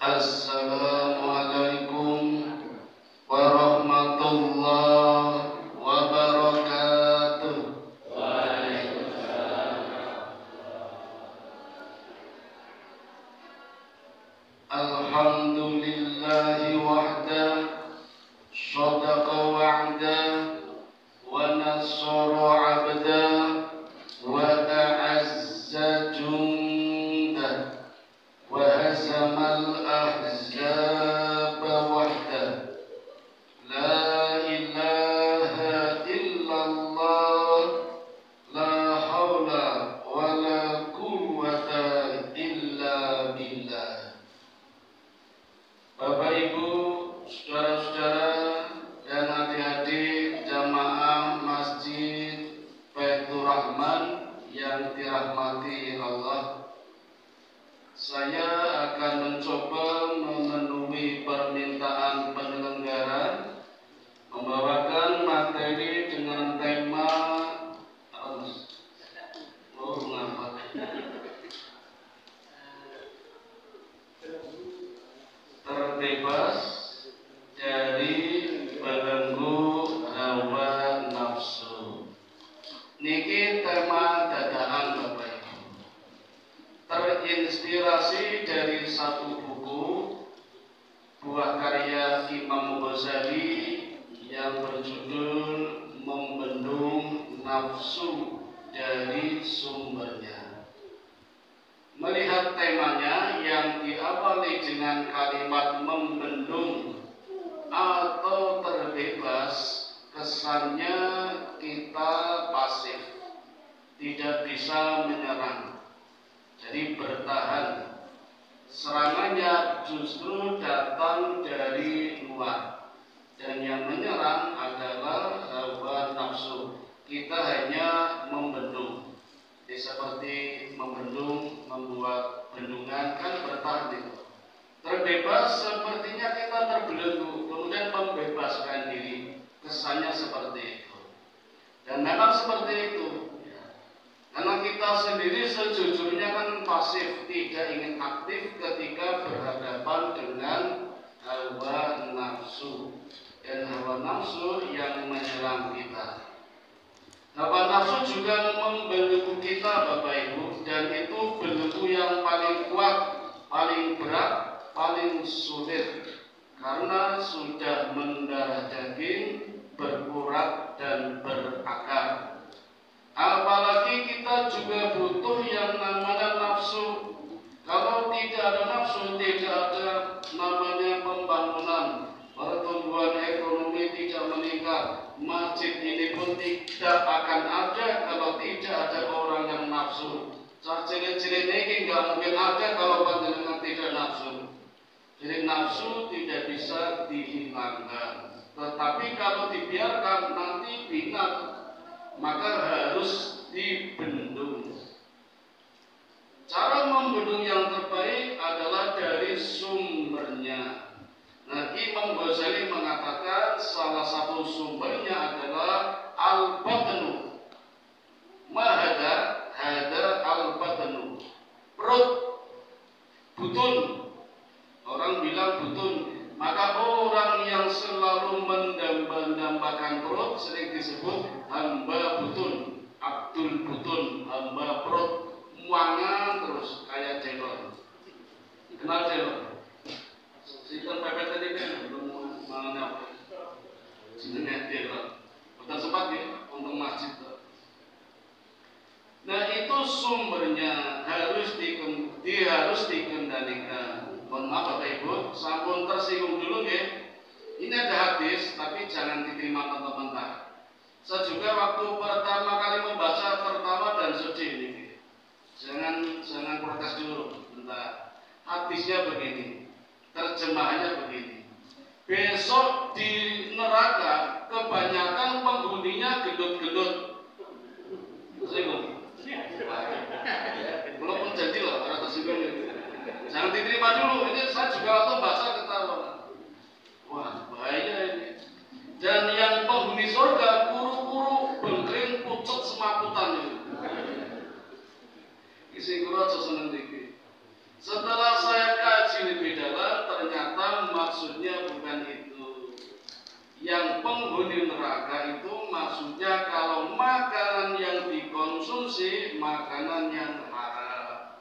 Assalamualaikum warahmatullahi wabarakatuh. Alhamdulillahi wahda, shadaqa wa'da, wa nasara abda, wa a'azza jundah, wa hazamal ahzaba wahda. La ilaha illallah, la hawla wa la quwwata illa billah. Bapak Ibu, saudara-saudara dan adik-adik jamaah Masjid Baitur Rahman yang dirahmati Allah, saya akan mencoba memenuhi permintaan penyelenggara membawakan materi dengan tema terbebas dari belenggu hawa nafsu. Niki tema dadakan Bapak Ibu, terinspirasi dari satu buku buah karya Imam Ghazali yang berjudul Membendung Nafsu dari Sumbernya. Melihat temanya yang diawali dengan kalimat membendung atau terbebas, kesannya kita pasif, tidak bisa menyerang, jadi bertahan. Serangannya justru datang dari luar, dan yang menyerang adalah hawa nafsu. Kita hanya membendung. Seperti membendung, membuat bendungan, kan bertahan itu. Terbebas sepertinya kita terbelenggu, kemudian membebaskan diri, kesannya seperti itu. Dan memang seperti itu, karena kita sendiri sejujurnya kan pasif, tidak ingin aktif ketika berhadapan dengan hawa nafsu, dan hawa nafsu yang menyerang kita. Hawa nafsu juga membelenggu kita Bapak Ibu, dan itu belenggu yang paling kuat, paling berat, paling sulit, karena sudah mendarah daging, berurat dan berakar. Apalagi kita juga butuh yang namanya nafsu. Kalau tidak ada nafsu, tidak ada namanya pembangunan, pertumbuhan ekonomi tidak meningkat. Masjid ini pun tidak akan ada kalau tidak ada orang yang nafsu. Cilik-cilik ini nggak mungkin ada kalau panjenengan tidak nafsu. Jadi nafsu tidak bisa dihilangkan. Tetapi kalau dibiarkan nanti binat, maka harus dibendung. Cara membendung yang terbaik adalah dari sumbernya. Nah, Imam Ghazali mengatakan salah satu sumbernya adalah al-batnu. Mahada hada al-batnu. Perut, butun. Orang bilang butun. Maka orang yang selalu mendambakan perut sering disebut hamba butun, Abdul Butun, hamba perut, muangan terus kayak jelon. Kenal jelon? Sistem pepet tadi kan belum mengenal jenenge jelon. Betul sempat ya untuk masjid. Nah, itu sumbernya harus dikendalikan. Mohon maaf Bapak Ibu, sampun tersinggung dulu ya. Ini ada hadis, tapi jangan diterima mentah-mentah. Saya juga waktu pertama kali membaca tertawa dan sedih ini. Jangan protes dulu, bentar. Hadisnya begini, terjemahannya begini. Besok di neraka kebanyakan penghuninya gendut-gendut. Tersinggung. Belum menjadi loh, orang tersinggung itu. Jangan diterima dulu. Ini saya juga waktu baca ketawa. Wah, bahaya ini. Dan yang penghuni surga kuru-kuru, bengkring, pucet, semakutan itu. Isi kura aja seneng dikit. Setelah saya kaji lebih dalam, maksudnya bukan itu. Yang penghuni neraka itu maksudnya kalau makanan yang dikonsumsi makanan yang haram.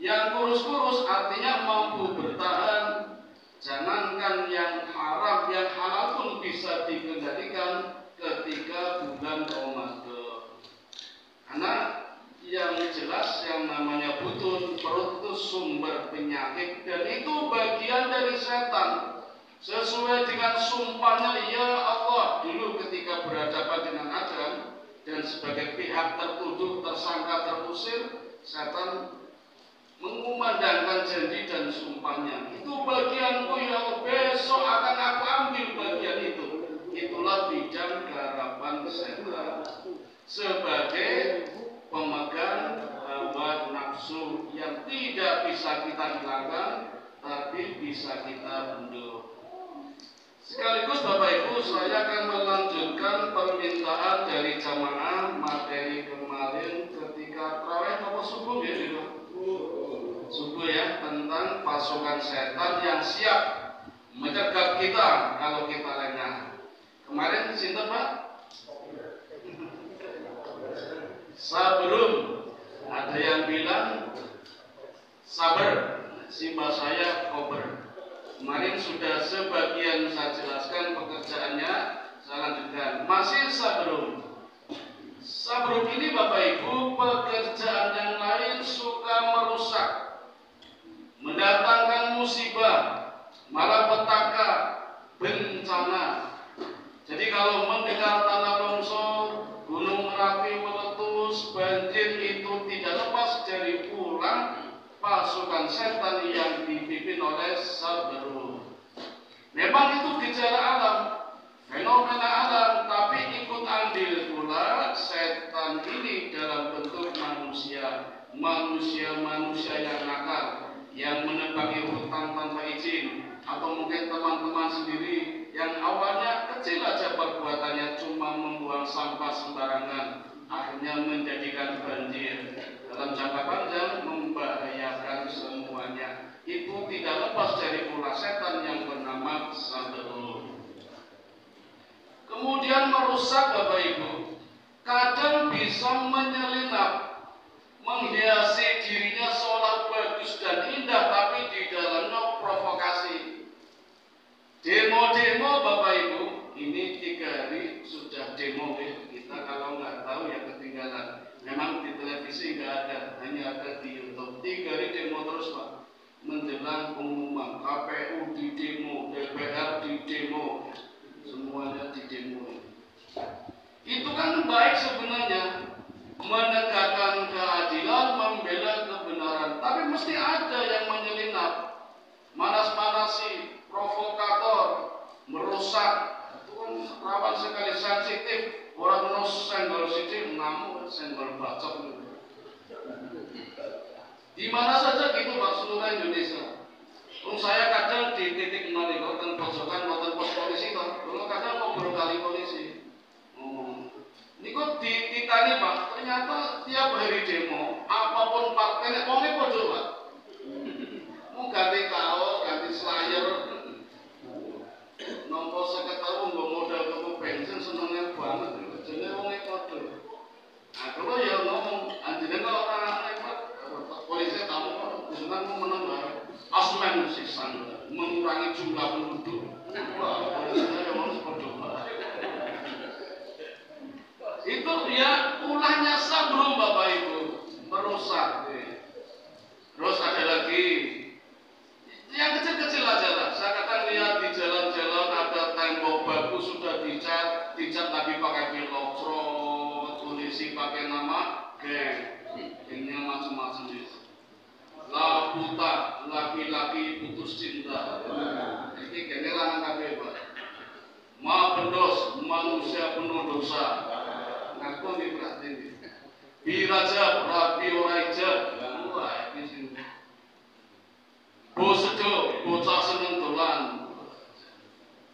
Yang kurus-kurus artinya mampu bertahan. Jangankan yang haram, yang halal pun bisa dikendalikan ketika bulan Ramadan. Karena yang jelas yang namanya butun perut itu sumber penyakit dan itu bagian dari setan. Sesuai dengan sumpahnya, ya Allah, dulu ketika berhadapan dengan Adam dan sebagai pihak tertuduh, tersangka, terusir, setan mengumandangkan janji dan sumpahnya. Itu bagianku ya Allah, besok akan aku ambil bagian itu. Itulah bidang garapan setan sebagai pemegang hawa nafsu yang tidak bisa kita hilangkan, tapi bisa kita bendung. Sekaligus Bapak Ibu, saya akan melanjutkan permintaan dari jamaah materi kemarin ketika tarawih atau subuh ya, subuh ya, tentang pasukan setan yang siap menyergap kita kalau kita lengah. Kemarin sinten Pak? Sabrun. Ada yang bilang sabar. Simba saya kober. Kemarin sudah sebagian saya jelaskan pekerjaannya, saya lanjutkan. Masih sabrun. Sabrun ini Bapak Ibu, pekerjaan yang lain suka merusak, mendatangkan musibah, malapetaka, bencana. Jadi kalau mendengar tanah longsor, gunung Merapi meletus, banjir, itu tidak lepas dari ulah pasukan setan yang dipimpin oleh Sabrun. Memang itu gejala alam, fenomena alam, tapi ikut andil pula setan ini dalam bentuk manusia. Manusia yang nakal, yang menebangi hutan tanpa izin, atau mungkin teman-teman sendiri yang awalnya kecil aja perbuatannya, cuma membuang sampah sembarangan, akhirnya menjadikan banjir. Dalam jangka panjang membahayakan semuanya. Itu tidak lepas dari ulah setan yang bernama Sabrun. Kemudian merusak Bapak Ibu, kadang bisa menyelinap, menghiasi dirinya seolah bagus dan indah, tapi di dalamnya provokasi. Demo-demo Bapak Ibu, ini 3 hari sudah demo kita, kalau nggak tahu ya ketinggalan. Memang di televisi nggak ada, hanya ada di YouTube. 3 hari demo terus Pak, menjelang pengumuman. KPU di demo, DPR di demo, semuanya di demo. Itu kan baik sebenarnya, menegakkan keadilan, membela kebenaran. Tapi mesti ada yang menyelinap, manas-manasi, provokator, merusak. Itu kan rawan sekali, sensitif. Orang nus senggol sidik, ngamuk, senggol bacok. Di mana saja gitu Pak, seluruh Indonesia. Saya kadang di titik 0 dan pojokan, nonton pos polisi toh. Dulu kadang ngobrol kali polisi. Ini kok dititani Pak, ternyata tiap hari demo, apapun partainya, wongnya pojok Pak. Mau ganti kaos, ganti slayer, nompo seketaru, nggak modal tuku bensin, senengnya banget. Jadi wongnya pojok. Nah kalau ya ngomong, anjirnya kalau orang hebat, polisi tamu kok, misalkan mau menambah asmen sisan, mengurangi jumlah penduduk. Wah, polisinya yang harus pojok Pak. Itu ya ulahnya Sabrun Bapak Ibu, merusak. Terus ada lagi yang kecil-kecil aja lah. Saya kadang lihat di jalan-jalan ada tembok bagus sudah dicat tapi pakai pilotro, polisi pakai nama geng, gengnya macam-macam itu. Laputa, laki-laki putus cinta. Ini gengnya lanang kabeh Pak. Mapendos, manusia penuh dosa. Aku nih perhatiin. Biraja, rapi oraija. Wah, ini sini. Bosedo, bocah seneng dolan.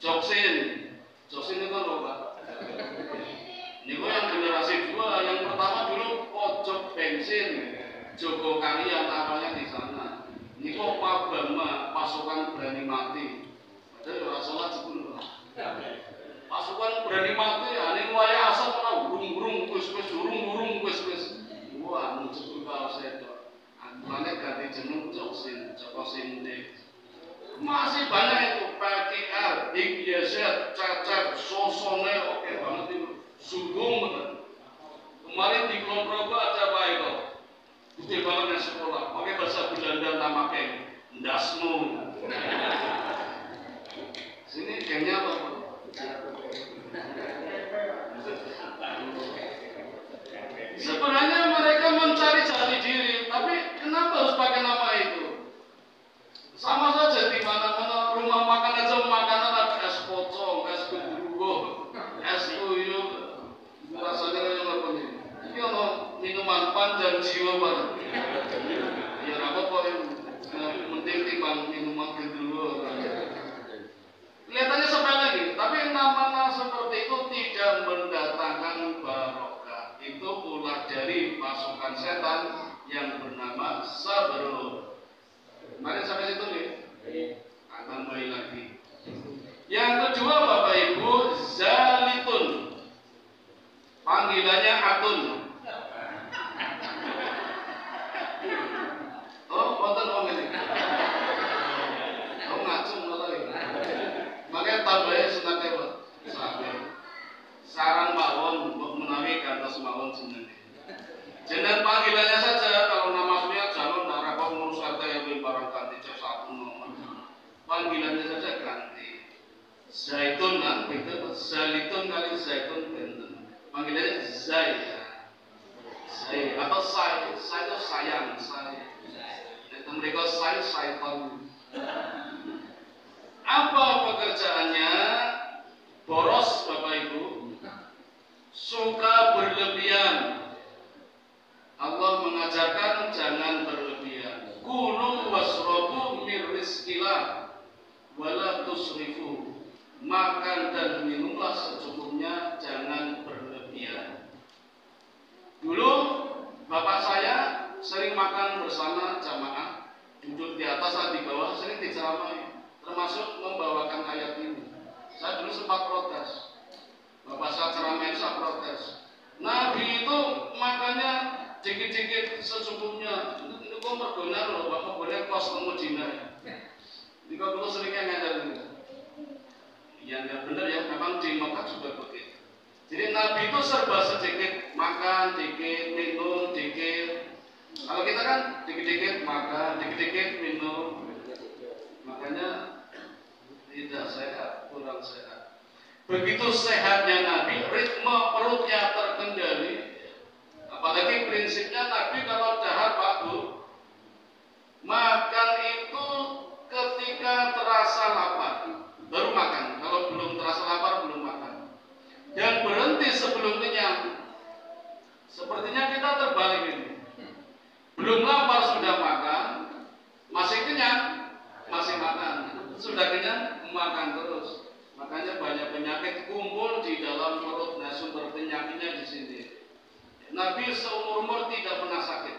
Joksin itu kan loh Pak. Ini yang generasi 2, yang pertama dulu pojok bensin, Joko Karya awalnya di sana. Ini kok Pak Bama, pasukan berani mati. pas sholat sepuluh. Pasukan berani mati, ane waya asap ora burung-burung wis burung-burung wis. Wah, muncul kalau saya itu. Ane ganti jeneng Joko Sinde. Masih banyak itu PKR, IGZ, Cecep, Sosone, oke banget itu. Sungguh betul. Kemarin di Kulon Progo ada apa itu? Gede banget di sekolah, pakai bahasa Belanda nama geng, Ndasmu. Sini gengnya apa? Sebenarnya mereka mencari jati diri, tapi kenapa harus pakai nama itu? Sama saja di mana-mana rumah makan aja makanan ada es pocong, es genderuwo, es tuyul, rasanya kayak apa nih? Ini ono minuman panjang jiwa banget. Ya apa kok penting timbang minuman genderuwo. Kelihatannya sepele nih, tapi nama-nama seperti itu tidak mendatangkan barokah. Itu ulah dari pasukan setan yang bernama Sabro. Mari sampai situ nih. Akan mulai lagi. Yang kedua Bapak Ibu, Zalitun. Panggilannya Atun. Oh, wonten wong ini. Oh, ngacung ngoten iki. Makanya tambahe sunat Pak. Sarang mawon mbok menawi gantos mawon jenenge. Jeneng panggilannya saja, kalau nama aslinya jangan darah kau ngurus RT barang ganti cek satu nomor. Panggilannya saja ganti. Zaitun kan, itu Zalitun kali Zaitun benten. Panggilannya Zai. Zai atau Sai itu sayang, Sai. Itu mereka Saiton. Apa pekerjaannya? Boros Bapak Ibu. Suka berlebihan. Allah mengajarkan jangan berlebihan. Kulu wasrobu mir rizqillah wala tusrifu. Makan dan minumlah secukupnya, jangan berlebihan. Dulu bapak saya sering makan bersama jamaah, duduk di atas atau di bawah, sering diceramai, termasuk membawakan ayat ini. Saya dulu sempat protes. Bapak saya ceramai, saya protes. Nabi itu makannya dikit-dikit secukupnya. Itu kok mergona loh, bapak boleh kos Medina. Ini kok dulu seringnya ngajar ini. Ya nggak benar ya, memang di Mekah juga begitu. Jadi Nabi itu serba sedikit, makan dikit, minum dikit. Kalau kita kan dikit-dikit makan, dikit-dikit minum. Makanya tidak sehat, kurang sehat. Begitu sehatnya Nabi, ritme perutnya terkendali. Apalagi prinsipnya Nabi kalau dahar Pak Bu, makan itu ketika terasa lapar baru makan. Kalau belum terasa lapar belum makan. Dan berhenti sebelum kenyang. Sepertinya kita terbalik ini. Belum lapar sudah makan, masih kenyang masih makan. Sudah kenyang makan terus. Makanya banyak penyakit kumpul di dalam perut. Nah, sumber penyakitnya di sini. Nabi seumur-umur tidak pernah sakit.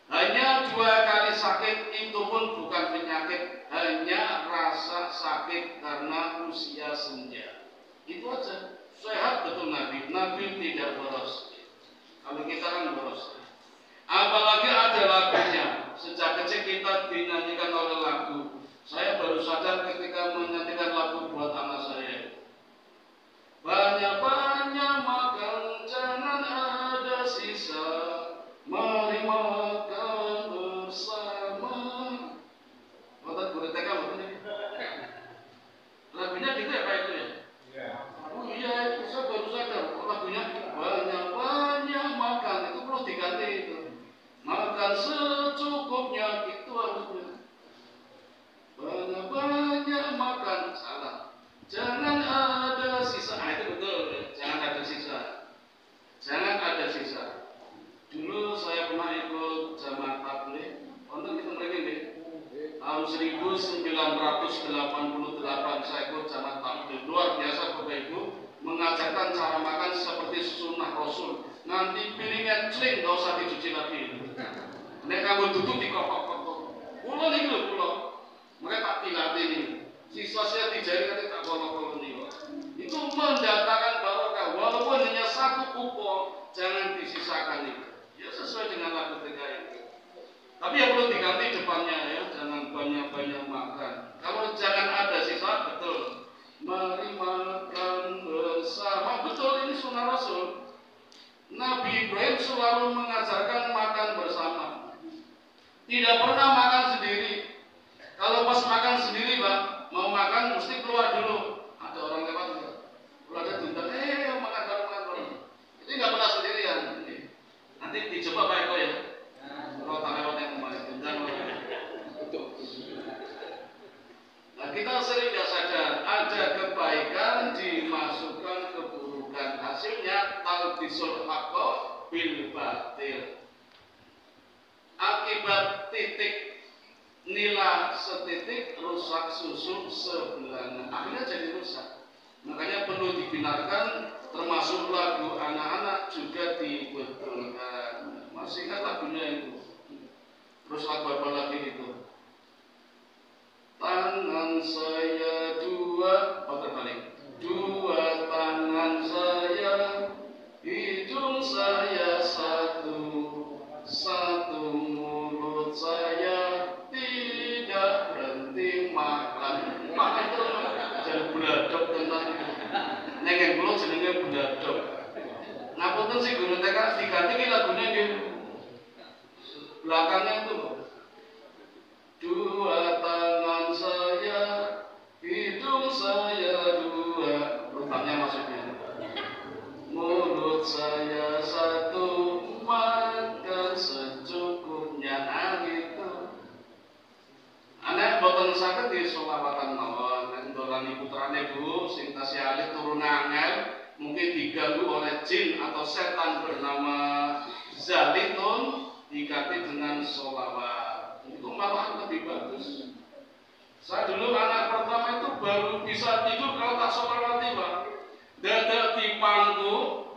Hanya 2 kali sakit, itu pun bukan penyakit, hanya rasa sakit karena usia senja. Itu aja. Sehat betul Nabi. Nabi tidak boros. Kalau kita kan boros. Apalagi ada lagunya. Sejak kecil kita dinyanyikan oleh lagu. Saya baru sadar ketika menyanyikan lagu buat anak saya. Banyak-banyak makan, jangan ada sisa. Mari makan bersama. Buat guru TK betul ini. Lagunya gitu ya Pak itu ya? Iya. Oh iya, saya baru sadar. Lagunya banyak-banyak makan, itu perlu diganti itu. Makan secukupnya, itu harusnya. Banyak-banyak makan, salah. Jangan ada sisa. Nah itu betul, jangan ada sisa. Jangan ada sisa. Dulu saya pernah ikut jamaah tabligh. Untuk itu mereka ini tahun 1988 saya ikut jamaah tabligh. Luar biasa Bapak Ibu, mengajarkan cara makan seperti sunnah Rasul. Nanti piringnya celing, gak usah dicuci lagi. Nek kamu duduk di kokok-kokok. Pulau ini loh pulau. Mereka tak dilatih ini. Siswa saya di jari nanti tak kupon, jangan disisakan itu. Ya sesuai dengan lagu tiga itu. Tapi ya perlu diganti depannya ya, jangan banyak-banyak makan. Kalau jangan ada sisa, betul. Mari makan bersama, betul, ini sunnah Rasul. Nabi Ibrahim selalu mengajarkan makan bersama. Tidak pernah makan sendiri. Kalau pas makan sendiri, Pak, mau makan mesti keluar dulu. Ada orang lewat enggak? Kalau ada diundang, makan bareng. Itu nggak pernah sendirian. Nanti dicoba Pak Eko ya. Kalau tak lewat yang kemarin, diundang. Nah, kita sering tidak sadar ada kebaikan dimasukkan keburukan. Hasilnya talbisul haqqo bil batil. Akibat titik nila setitik rusak susu sebelahnya, akhirnya jadi rusak. Makanya perlu dibenarkan, termasuk lagu anak-anak juga dibetulkan. Masih ingat lagunya itu? Terus lagu apa lagi itu? Tangan saya dua, terbalik. Dua tangan saya, hidung saya satu, satu mulut saya tidak berhenti makan. Makan terus jadi buladok tentang itu. Nengen kulo jenenge buladok. Ngapunten sih guru TK diganti ki lagunya gitu. Belakangnya itu dua tangan saya, hidung saya dua, rupanya maksudnya. Mulut saya satu, makan secukupnya. Gitu. Anak boten saged di sholawatan mawon, nek ndolani putrane Bu sing tasih alit turun angel, mungkin diganggu oleh jin atau setan bernama Zalitun, diganti dengan sholawat. Itu malah lebih bagus. Saya dulu anak pertama itu baru bisa tidur kalau tak sholawati, Pak. Dadak dipangku,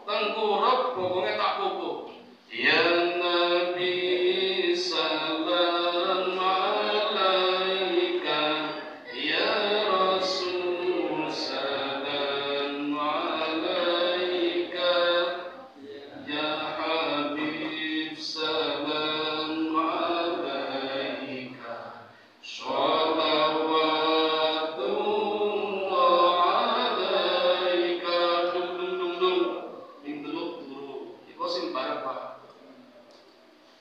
tengkurep, bokongnya tak pupuk. Ya Nabi salam alaika, ya Rasul salam alaika, ya Habib salam alaika, sholawatullah alaika. Sing bareng Pak.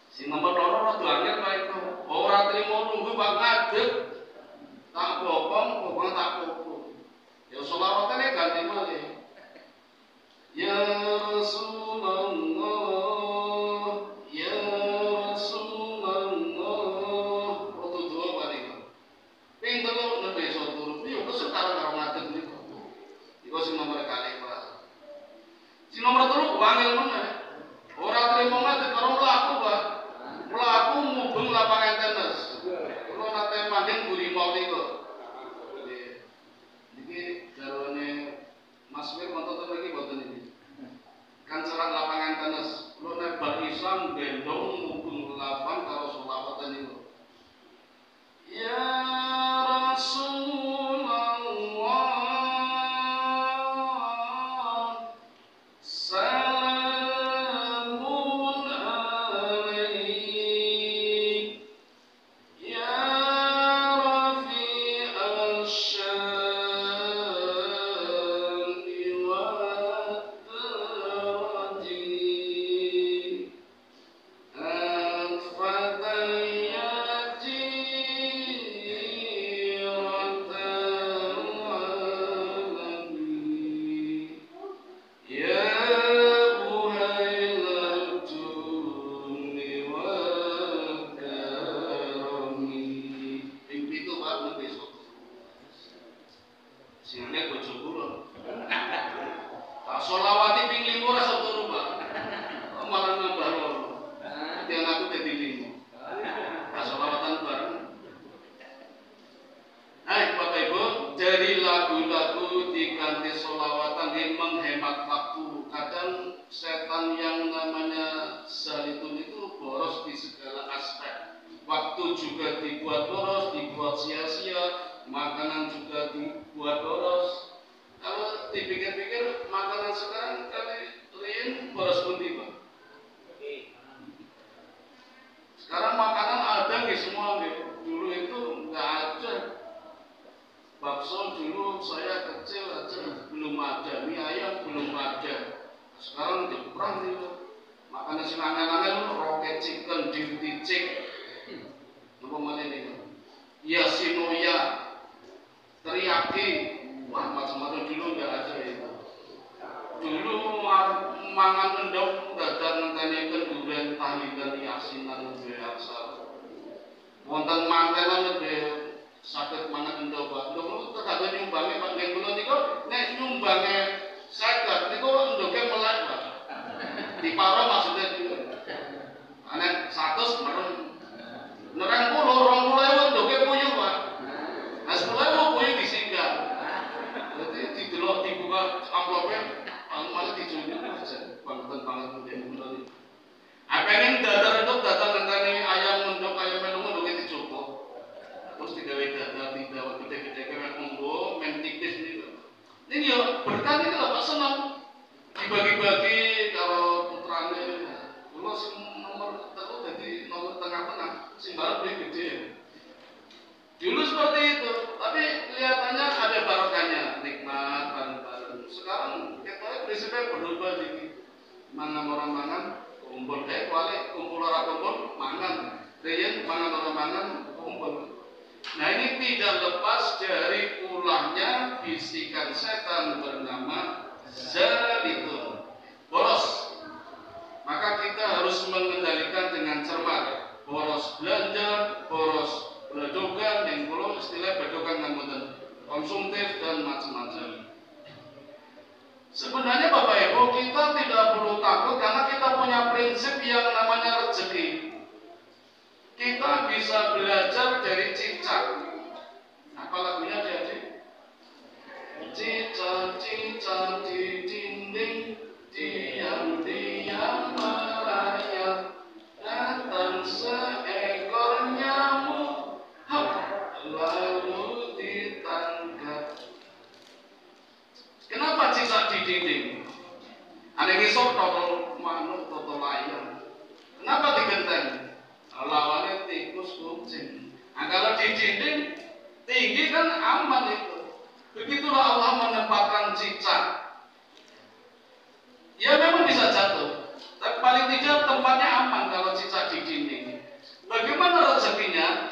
Sing nomor loro rada angel Pak itu. Ora trimo nunggu Pak ngadeg. Tak bopong tak pupuk. Ya sholawatane ganti malih. Ya Rasulullah, ya Rasulullah. Rodo doa Pak niku. Ping telu nek iso turu, yo kesetaraan karo ngadeg niku. Iku sing nomor kali Pak. Sing nomor 3 angel meneh. Orang terima ngadeg karo mlaku, Pak. Mlaku mubeng lapangan tenis. Kula nate manding buri mall niku. Niki garwane Mas Wir wonten lagi boten iki. Kan cerak lapangan tenis. Kula nek bar Islam gendong mubeng lapangan karo sholawatan niku. Ya Rasulullah, juga dibuat boros, dibuat sia-sia, makanan juga dibuat boros. Kalau dipikir-pikir, makanan sekarang kali riyen bakso dulu saya kecil aja belum ada, mie ayam belum ada. Sekarang di perang itu. Makanya sing angel-angel roket chicken, dirty chick. Napa meneh niku? Yashinoya, teriyaki, wah macam-macam dulu nggak ada itu. Dulu mangan endog dadan ngenteni kenduren tahlilan yasinan biasa. Wonten mantenan nggih saged mangan endog. Endog tergantung nyumbange Pak nggih kula niku nek nyumbange 50 niku endoge melek Pak. Diparo maksudnya nek 100 merem. Nerang 20.000 endoge puyuh Pak. Nah 10.000 puyuh disinggah. Jadi didelok dibuka amplope malah dijual aja. Banget banget mungkin. Pengen dadar itu dadar ngenteni ayam endog ayam melungu ndok dicoba. Terus digawe dadar digawe gede-gede kayak monggo men tipis niku. Ini yo berkah iki lho Pak seneng. Dibagi-bagi karo putrane. Kula sing nomor telu dadi nomor tengah-tengah, sing baru beli gede. Dulu seperti itu, tapi kelihatannya ada barokahnya, nikmat bareng-bareng. Sekarang kita prinsipnya berubah dikit. Mangan orang mangan, kumpul kayak kuali, kumpul orang kumpul, mangan. Riyen mangan orang mangan, kumpul. Nah ini tidak lepas dari ulahnya bisikan setan bernama Zalitun. Boros. Maka kita harus mengendalikan dengan cermat. Boros belanja, boros bedogan, yang belum istilah bedogan ngapunten, konsumtif dan macam-macam. Sebenarnya Bapak Ibu kita tidak perlu takut karena kita punya prinsip yang namanya rezeki. Kita bisa belajar dari cicak. Apa lagunya adik-adik? Cicak-cicak di dinding diam-diam merayap, datang seekor nyamuk lalu ditangkap. Kenapa cicak di dinding? Ada ngisor totol manuk, totol ayam. Kenapa digenteng? Lawannya tikus, kucing. Nah, kalau di dinding tinggi kan aman itu. Begitulah Allah menempatkan cicak. Ya memang bisa jatuh, tapi paling tidak tempatnya aman kalau cicak di dinding. Bagaimana rezekinya?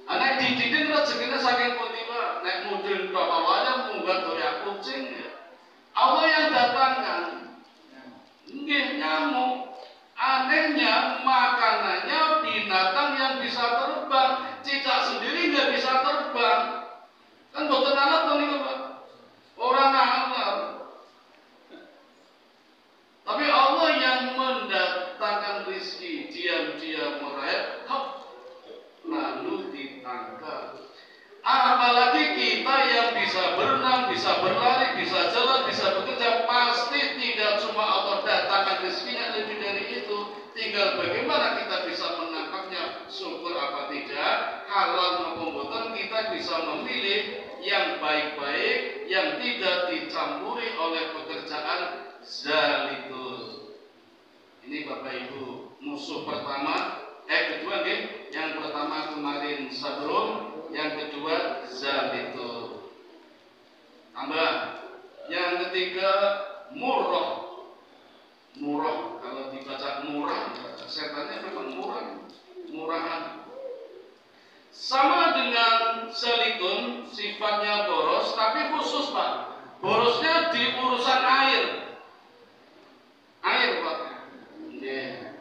Anak di dinding rezekinya saking putih Pak. Nek mudun bapak wajah munggah doyak kucing. Allah yang datangkan. Nggih nyamuk. Anehnya makanannya binatang yang bisa terbang. Cicak sendiri nggak bisa terbang. Kan boten alat to niku Pak. Orang alat. Tapi Allah yang mendatangkan rezeki diam-diam merayap, lalu ditangkap. Apalagi kita yang bisa berenang, bisa berlari, bisa jalan, bisa bekerja, pasti tidak cuma Allah datangkan rezekinya, lebih dari itu. Tinggal bagaimana kita bisa menangkapnya, syukur apa tidak, halal maupun boten, kita bisa memilih yang baik-baik, yang tidak dicampuri oleh pekerjaan Zalitun. Ini Bapak Ibu, musuh pertama, kedua nih, yang pertama kemarin Sadrum, yang kedua Zalitun. Tambah, yang ketiga Murrah. Murrah, kalau dibaca murah, setannya memang murah, murahan. Sama dengan Zalitun, sifatnya boros, tapi khusus Pak. Borosnya di urusan air. Air Pak. Yeah.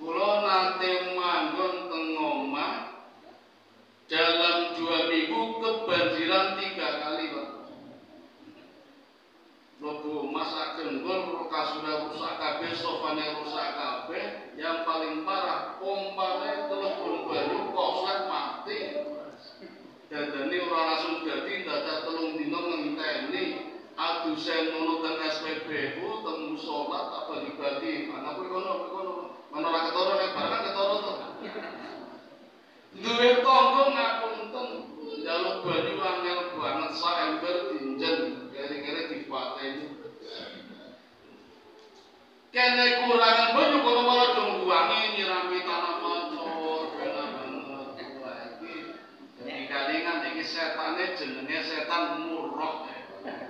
Kulo nanti manggon teng omah dalam 2 minggu kebanjiran 3 kali Pak. Logo masak jenggol, kasur rusak kabeh, sofane rusak kabeh. Yang paling parah pompane telepon banyu koslet mati. Dadane ora langsung dadi dadak 3 dina ngenteni. Adusen ngono teng SPBU teng salat apa dibagi. Ana kuwi kono. Mana ora ketara nek barang ketara to. Duwe tangga ngapunten njaluk banyu angel banget sak ember dinjen kere-kere dipateni. Kene kurangan banyu kono malah dong buangi nyirami tanaman cor bener banget. Wah iki dikalingan iki setane jenenge setan murah.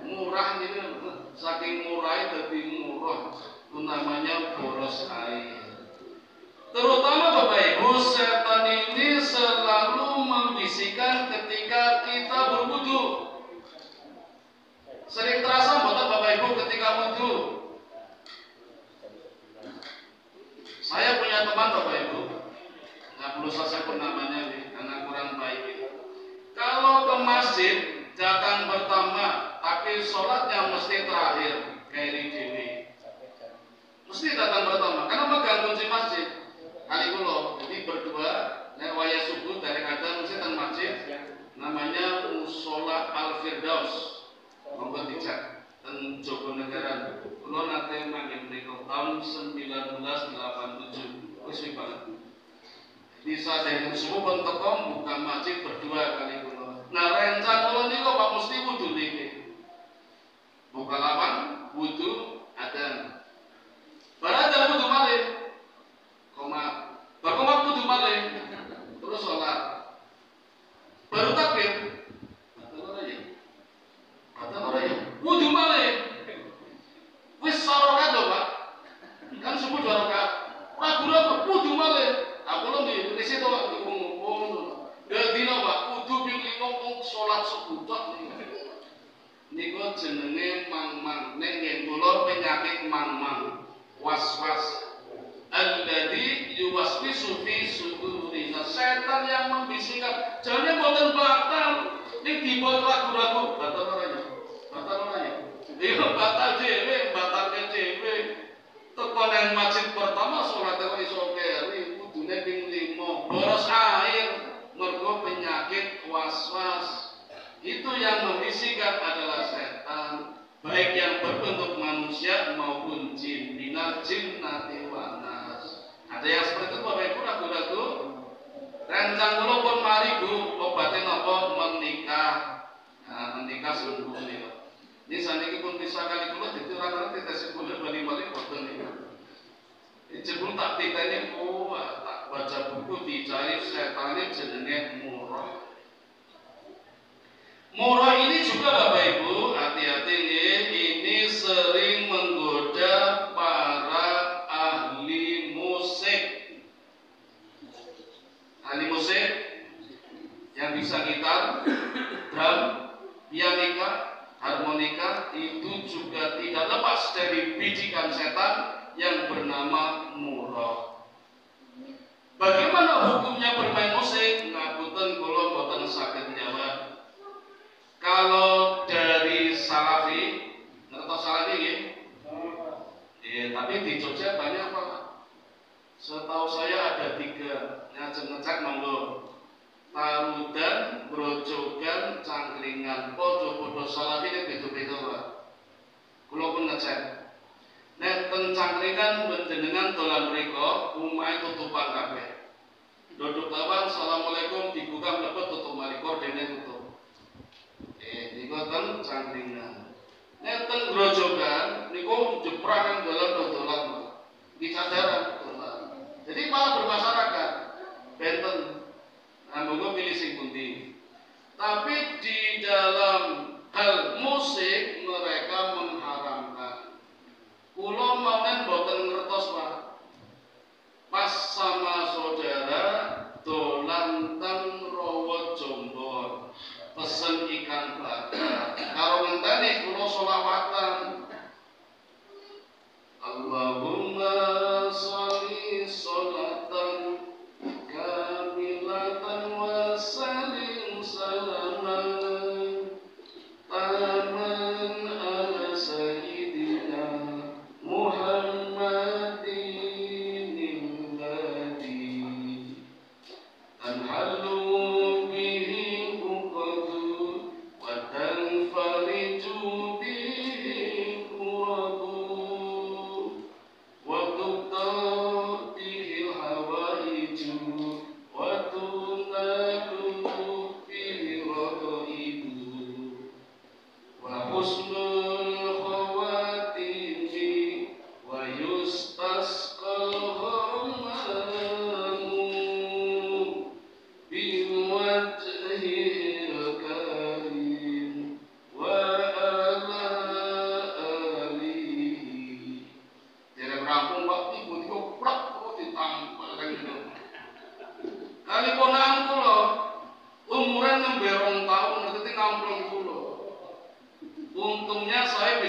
Murah ini saking murah dadi murah. Itu namanya boros air. Terutama Bapak Ibu, setan ini selalu membisikkan ketika kita berwudu. Sering terasa mboten Bapak Ibu ketika wudu? Saya punya teman Bapak Ibu, nggak perlu saya sebut namanya nih, karena kurang baik. Kalau ke masjid datang pertama, tapi sholatnya mesti terakhir, kayak dewi. Mesti datang pertama, karena megang kunci masjid. Kali kulo, jadi berdua, waya subuh dari kadang mesti teng masjid, namanya Musola Al Firdaus, monggo dicek, teng Jogonegara. Kulo nate manggen mriku tahun 1987, wis banget. Bisa dengan subuh pun teko buka masjid berdua kali kulo. Nah rencana kulo niku Pak mesti wudu niki. Buka lapan, wudu, adzan. Barada wudu malih. Berkomat wudu malih. Terus sholat. Baru takbir. Batal ora ya? Wudu malih. Wis sarokat lho, Pak. Kan subuh 2 rakaat. Ragu-ragu wudu malih. Aku lho di situ Pak ngomong. Dina Pak, wudu ping 5 sholat subuh tok niku jenenge mang-mang. Nek nggih kula penyakit mang-mang. Was-was. Alladzi yuwaswisu fi sudurina. Setan yang membisikkan. Jane mboten batal. Ning dipun ragu-ragu. Batal ora ya? Batal ora ya? Iya batal dhewe, batalke dhewe. Teko nang masjid pertama salat kok iso keri, kudune ping 5. Boros air mergo penyakit was-was. Itu yang membisikkan adalah setan, baik yang berbentuk manusia maupun jin. Minal jinnati wan nas. Ada yang seperti itu Bapak Ibu, ragu-ragu. Rencang kula pun mari Bu, obatin apa menikah. Nah, menikah sembuh niku. Ini saniki pun bisa kali kula dadi ora ngerti tes kula bali-bali boten niku. Jebul tak titeni tak baca buku dicari setane jenenge murah. Murah ini juga Bapak Ibu, hati-hati nggih, ini sering menggoda para ahli musik. Ahli musik yang bisa gitar, drum, pianika, harmonika itu juga tidak lepas dari bisikan setan yang bernama murah. Bagaimana hukumnya bermain musik? Ngapunten kula boten saged jawab. Kalau dari Salafi, ngertos Salafi nggih? Tapi di Jogja banyak Pak. Setahu saya ada 3. Ngajeng ngecek monggo. Tarudan, Grojogan, Cangkringan, podo-podo Salafi ini beda-beda Pak. Kula pun ngecek. Nek teng Cangkringan panjenengan dolan mriku, omahe tutupan kabeh. Duduk lawan, assalamualaikum, dibuka mlebet tutup malih kordene tutup. Niku teng Cangkringan. Nek teng Grojogan niku jeprakan dolan-dolan. Disadaran dolan. Jadi malah bermasyarakat. Benten. Nah, monggo pilih sing pundi. Tapi di dalam hal musik mereka mengharamkan. Kula mawon boten ngertos Pak. Pas sama saudara dolan teng Rawa Jombor. Pesen ikan bakar. Karo ngenteni kula selawatan. Allahumma sholli sholatan kamilatan wa sallim salaman taman ala sayyidina Muhammadin alladhi tanhalu bihi uqadu wa tanfariju bihi quradu wa tuqta bihi hawaiju wa tunalu bihi radaibu wa husnul khawatimi wa yustasqal ghamamu bil wajhil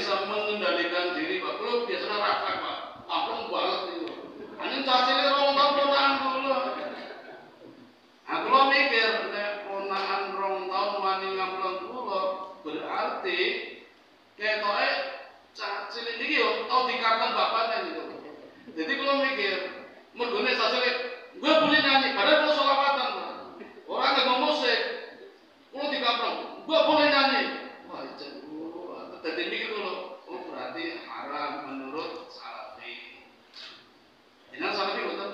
bisa mengendalikan diri, Pak. Kalau biasanya refleks, Pak. Aku balas itu. Ini cacile rong tahun ponaan kula. Aku lo mikir, nek ponaan rong tahun wani ngampleng kula, berarti ketoke cacile iki yo tau dikarten bapaknya gitu. Jadi kula mikir, mergone cacile gue boleh nyanyi, padahal kula selawatan. Orang nggak musik, kula dikampleng, gue boleh nyanyi. Wah, jadi mikir kula, oh berarti haram menurut Salafi. Jangan Salafi betul.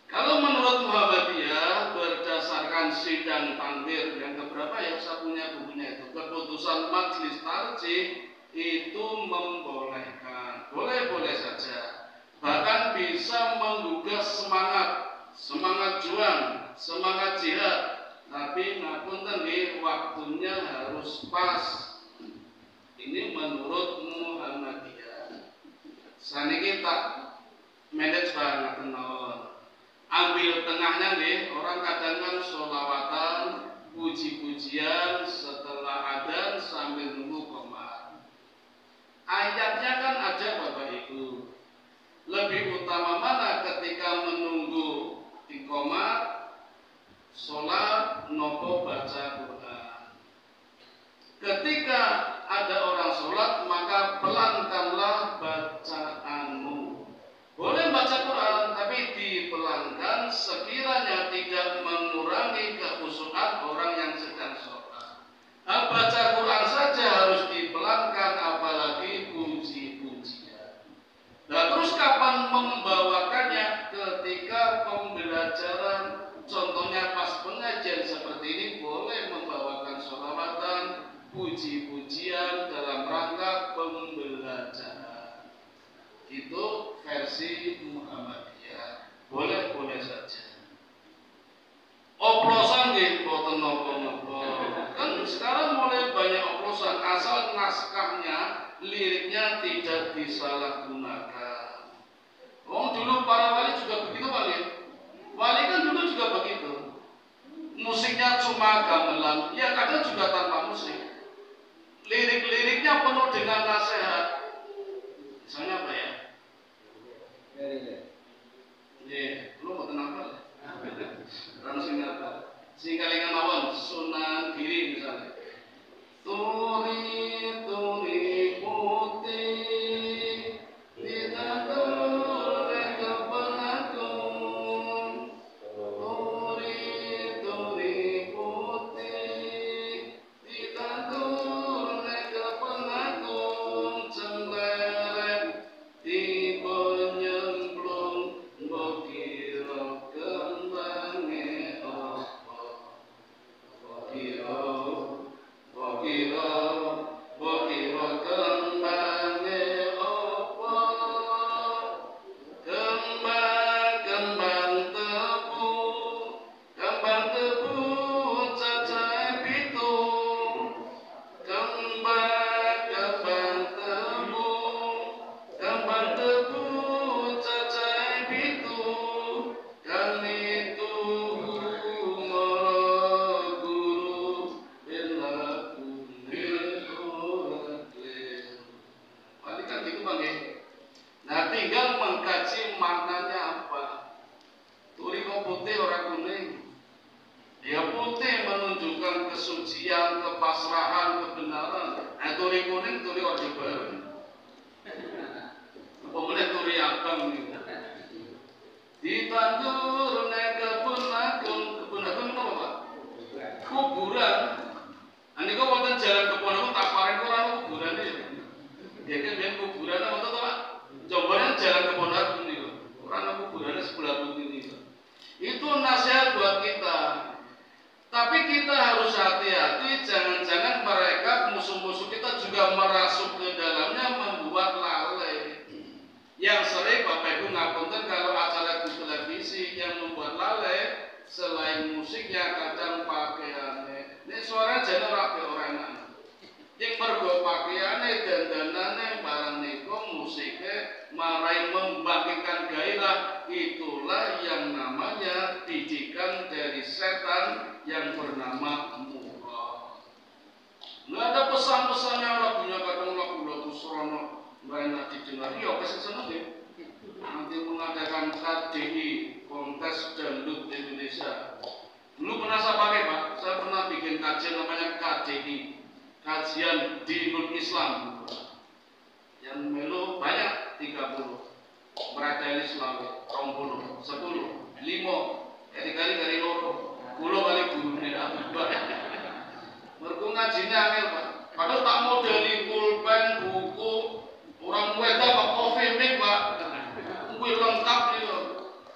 Kalau menurut Muhammadiyah berdasarkan sidang tanwir yang keberapa ya, saya punya bukunya itu, keputusan majelis tarjih itu membolehkan, boleh-boleh saja, bahkan bisa menggugah semangat juang, semangat jihad, tapi ngapunten nggih waktunya harus pas. Ini menurut Muhammadiyah. Saniki tak manage banget mawon. Ambil tengahnya nih, orang kadang kan sholawatan, puji-pujian setelah adzan sambil nunggu qomat. Ayatnya kan ada Bapak Ibu. Lebih utama mana ketika menunggu di qomat, sholat, nopo baca Quran. Ketika ada orang sholat, maka pelankanlah bacaanmu. Boleh baca Quran, tapi dipelankan sekiranya tidak mengurangi kekhusyukan orang yang sedang sholat. Baca Quran saja harus dipelankan, apalagi puji-pujian. Nah, terus kapan membawakannya? Ketika pembelajaran, contohnya pas pengajian seperti ini, boleh membawakan sholawatan, puji-pujian dalam rangka pembelajaran. Itu versi Muhammadiyah. Boleh-boleh saja. Oplosan nggih boten napa-napa. Kan sekarang mulai banyak oplosan asal naskahnya, liriknya tidak disalahgunakan. Dulu para wali juga begitu, wali. Wali kan dulu juga begitu. Musiknya cuma gamelan, ya kadang juga tanpa musik. Lirik-liriknya penuh dengan nasihat. Misalnya apa ya? Lu mau tenang apa? Orang sing kalingan mawon Sunan Giri misalnya. Turi putih ditatur kepenakun. Turi putih ditatur kepenakun. Cemleret tiba nyemplung bokiro kembange opo. Bokiro kembange opo. Kembang tebu cacahe pitu. Kembang tebu cacahe pitu. Kan itu mara guru bela kuning ora kleru. Paling kan gitu Bang ya. Nah, tinggal mengkaji maknanya apa. Turi kok putih orang kuning. Ya putih menunjukkan kesucian, kepasrahan, kebenaran. Nah, turi kuning, turi orde baru. Pemenang turi abang nih. Ditandur nek kebun agung apa Pak? Kuburan. Ini kok wonten jalan kebun agung tak pareng ora kuburan iki. Ya kan ben kuburan apa to Pak? Coba jalan kebun agung niku. Ora ana kuburannya sebelah putih niku. Itu nasihat buat kita. Tapi kita harus hati-hati, jangan-jangan mereka musuh-musuh kita juga merasuk ke dalamnya, membuat lalai. Yang sering Bapak Ibu ngapunten kalau acara di televisi yang membuat lalai, selain musiknya kadang pakaiannya. Ini suara jadi rapi orang enak. Yang mergo pakaiannya, dandanannya, barang niko, musiknya, marai membangkitkan gairah, itulah yang namanya didikan dari setan yang bernama murah. Nggak ada pesan-pesan yang mengadakan KDI, Kontes Dangdut Indonesia. Dulu pernah saya pakai Pak, saya pernah bikin kajian namanya KDI, Kajian Dinul Islam. Yang melu banyak 30, meradani selawe, 20, 10, 5, kali loro, 10 kali guru nih, mereka ngajinya angel Pak. Padahal tak modeli pulpen, buku, orang wedah Pak, coffee mix Pak, kuwi lengkap nih loh.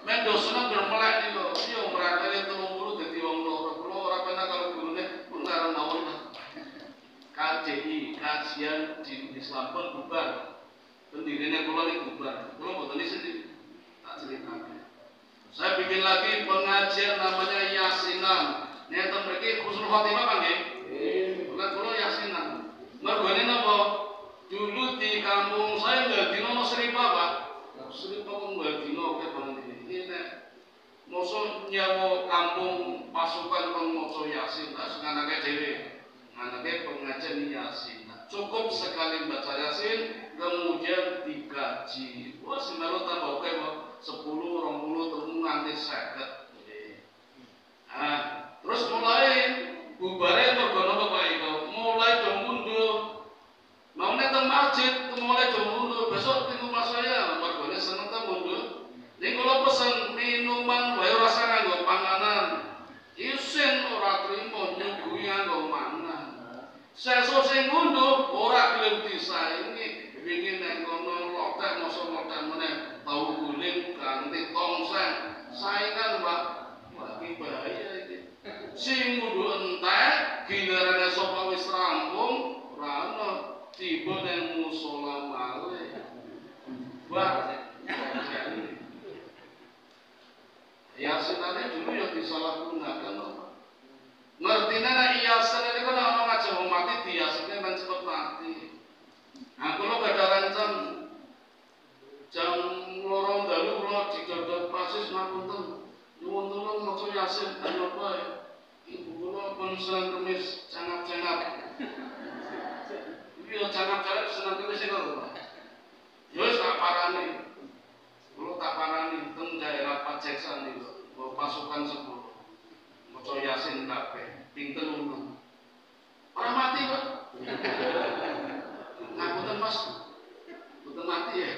Men dosennya bermelek nih loh, iya meradani 30 jadi wong loro, kalau orang pernah kalau gurunya pun ngarang mawon Pak. KDI, Kajian Dinul Islam pun bubar. Pendirinya kula ini bubar. Kula mboten sendiri. Tak ceritakan. Saya bikin lagi pengajian namanya Yasinan. Nenten mriki Husnul Khotimah Pak nggih? Nggih. Kula Yasinan. Mergone napa? Dulu di kampung saya nggak dino seripa Pak. Seripa kok nggak dino ke banget ini. Nek mosok nyawa kampung pasukan kang maca Yasin tak senganake dhewe. Anaknya pengajian Yasin, cukup sekali baca Yasin, kemudian digaji. Wah, sebenarnya tambah oke, 10, 20, terus nganti 50. Nah, terus mulai bubarnya bergono Bapak Ibu, mulai dong mundur. Mau nonton masjid, mulai dong mundur. Besok di rumah saya, bergono seneng tak mundur. Ini kalau pesan minuman, bayu rasa nganggo panganan. Isin ora trimo nyuguhi nganggo mangan. Sesuk sing ngunduh ora gelem disaingi, wingi nang kono lotek mosok lotek meneh tau guling ganti tongseng. Saingan Pak, wah iki bahaya iki. Sing ngunduh entek, giliran sapa wis rampung, ora ono tiba nang musala malih. Wah. Yasinane dulu ya disalahgunakan Pak. Ngertina nek Yasin ini kan orang aja mau mati diyasinnya kan cepet mati. Nah kalau gak ada rancang jam lorong dalu kalau digodot pasis ngapunten nyuwun tulung maca Yasin ayo apa ya ibu kula pun seneng kemis cangap-cangap. Iya cangap-cangap seneng kemis sing lho Pak. Ya wis tak parani. Kula tak parani teng daerah Pajeksan niku pasukan 10. Maca Yasin kabeh, pinten ngono. Ora mati, Pak. Ngapunten Mas. Mboten mati ya.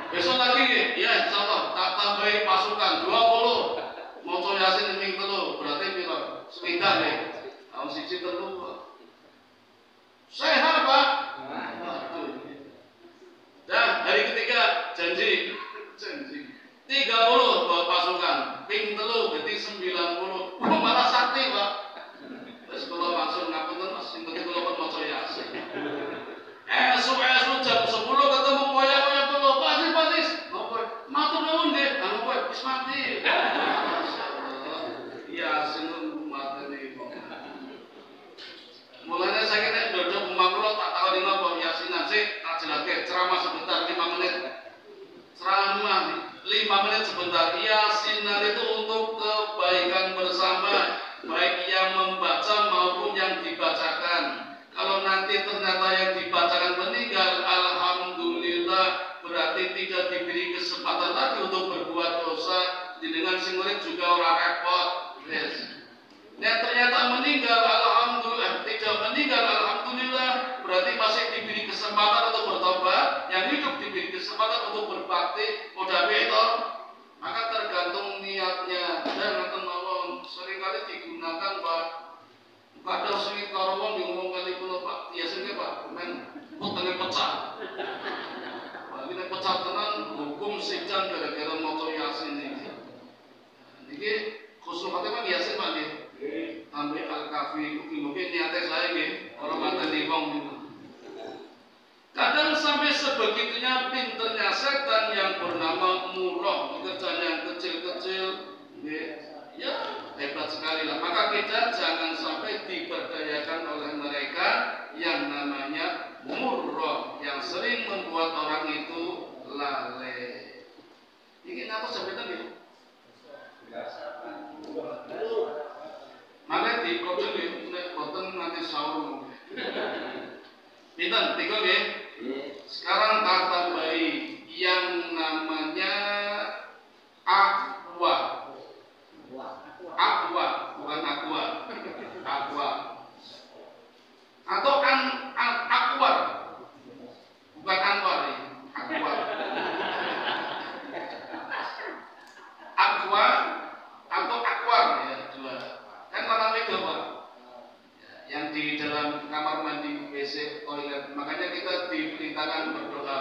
Besok lagi nggih. Ya, insyaallah tak tambahi pasukan 20. Maca Yasin ping 3, berarti piro? Sewidak nggih. Tahun 1 3 Pak. Sehat, Pak. Dan hari ketiga janji 30 pasukan, ping 3 berarti 90. Malah sakti Pak. Terus kalau langsung ngapunten Mas, sing penting kula pun maca Yasin. Esuk jam 10 ketemu koyak-koyak kula, Pasis. Napa? Matur nuwun nggih, anu kowe wis mati. Yasin mateni kok. Mulane saiki nek ndodok omah kula tak takoni napa Yasinan sik tak jelake ceramah sebentar 5 menit. Ceramah 5 menit sebentar. Yasinan itu untuk kebaikan bersama, baik yang membaca maupun yang dibacakan. Kalau nanti ternyata yang dibacakan meninggal, alhamdulillah berarti tidak diberi kesempatan lagi untuk berbuat dosa. Dengan sing murid juga orang repot. Yes. Nah ternyata meninggal, alhamdulillah. Tidak meninggal, alhamdulillah. Berarti masih diberi kesempatan untuk bertobat. Yang hidup diberi kesempatan untuk berbakti. Udah betul. Maka tergantung niatnya. Dan nanti mawon seringkali digunakan Pak. Kadang sering karo wong ngomong kali kula Pak. Biasanya Pak, men utangnya pecah. Pak ini pecah tenan hukum sikjan gara-gara maca Yasin iki. Niki khusus Khotimah Yasin Pak nggih. Tambah Al-Kafi mungkin niatnya saya nggih, orang mateni wong niku. Kadang sampai sebegitunya pinternya setan yang bernama murah, pekerjaan yang kecil-kecil, ya hebat sekali lah. Maka kita jangan sampai diberdayakan oleh mereka yang namanya murah, yang sering membuat orang itu lalai. Ini apa sebenarnya nih? Mana di kode nih, boten nanti sahur. Pinten, tiga nggih. Sekarang tak tambahi yang namanya Aqua. Aqua, bukan aqua. Aqua. Atau aquar. Bukan anwar ya. Aqua. Aqua atau aquar ya, dua. Kan orang itu Pak. Yang di dalam kamar mandi, WC, toilet. Makanya kita diperintahkan berdoa.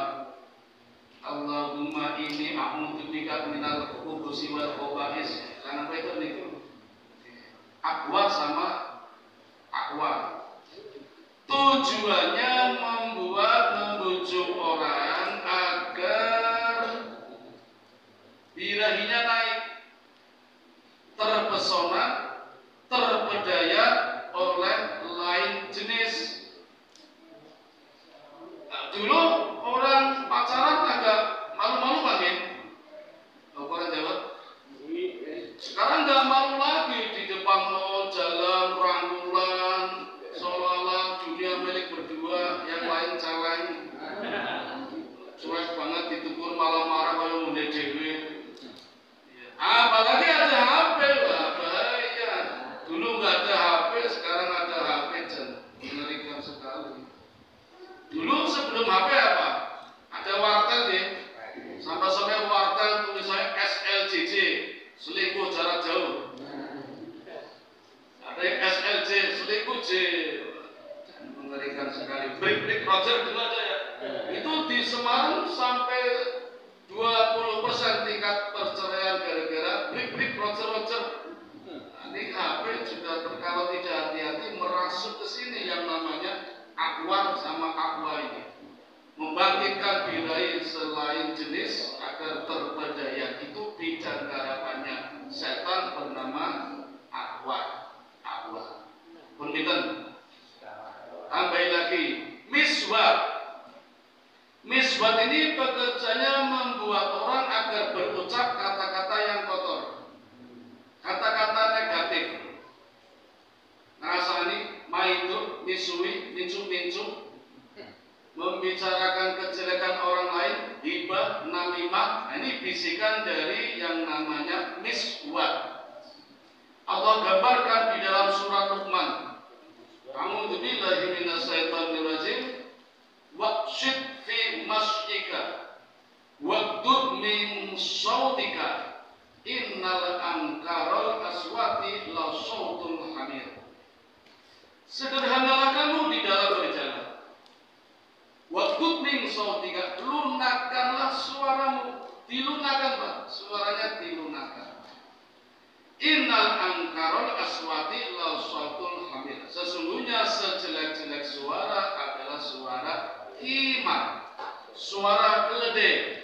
Allahumma inni a'udzubika minal khubuthi wal khaba'is. Karena apa itu? Aqua sama aqua. Tujuannya membujuk orang agar birahinya naik, terpesona, terpedaya oleh lain jenis. Dulu orang pacaran agak malu-malu Pak ya. Orang Jawa. Sekarang nggak malu lagi di depan mall, jalan, rangkulan, seolah-olah dunia milik berdua, yang lain caleng. Cuek banget ditegur malah marah kayak munde dewe. Apalagi ada HP lah, bahaya. Dulu nggak ada HP, sekarang ada HP, dan mengerikan sekali. Dulu sebelum HP apa? Ada wartel deh. Sampai wartel tulisannya SLJJ, selingkuh jarak jauh. Ada yang SLJ, selingkuh J. Mengerikan sekali. Break Roger dulu ada ya. Itu di Semarang sampai 20% tingkat perceraian gara-gara break Roger. Ini HP juga kalau tidak hati-hati merasuk ke sini yang namanya aqua sama aqua ini. Membangkitkan birahi selain jenis agar terpedaya, itu bidang garapannya setan bernama aqua. Punten. Tambahin lagi miswak. Miswak ini pekerjaannya membuat orang agar berucap kata-kata yang kotor, kata-kata negatif. Ngerasani maitu, misui, mincu, membicarakan kejelekan orang lain, hibah, namimah. Ini bisikan dari yang namanya miswak. Allah gambarkan di dalam surat Luqman. A'udzubillahi minasyaitonirrajim. Waqsid fi masyika waqdud min sautika innal ankaral aswati la sautul hamir. Sederhanalah kamu di dalam berjalan. Waqdud min sautika, lunakkanlah suaramu. Dilunakan Pak, suaranya dilunakan. Innal ankarol aswati la sautul hamir. Sesungguhnya sejelek-jelek suara adalah suara himar, suara keledai.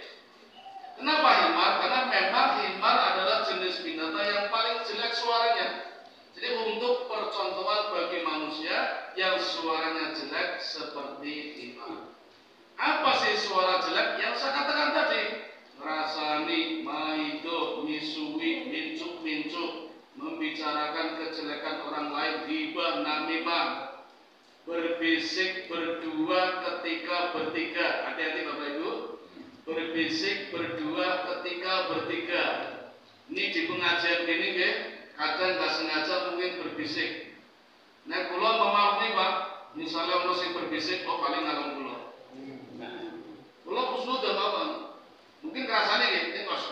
Kenapa himar? Karena memang himar adalah jenis binatang yang paling jelek suaranya. Jadi untuk percontohan bagi manusia yang suaranya jelek seperti himar. Apa sih suara jelek yang saya katakan tadi? Rasani, maido, misui, mincuk, membicarakan kejelekan orang lain, hibah, namimah, berbisik berdua ketika bertiga. Hati-hati Bapak Ibu. Berbisik berdua ketika bertiga. Ini di pengajian gini nggih, kadang nggak sengaja mungkin berbisik. Nek kula memaklumi Pak, misalnya ono sing berbisik kok paling ngalung kula. Kula kusnudun mawon. Mungkin rasanya ini kos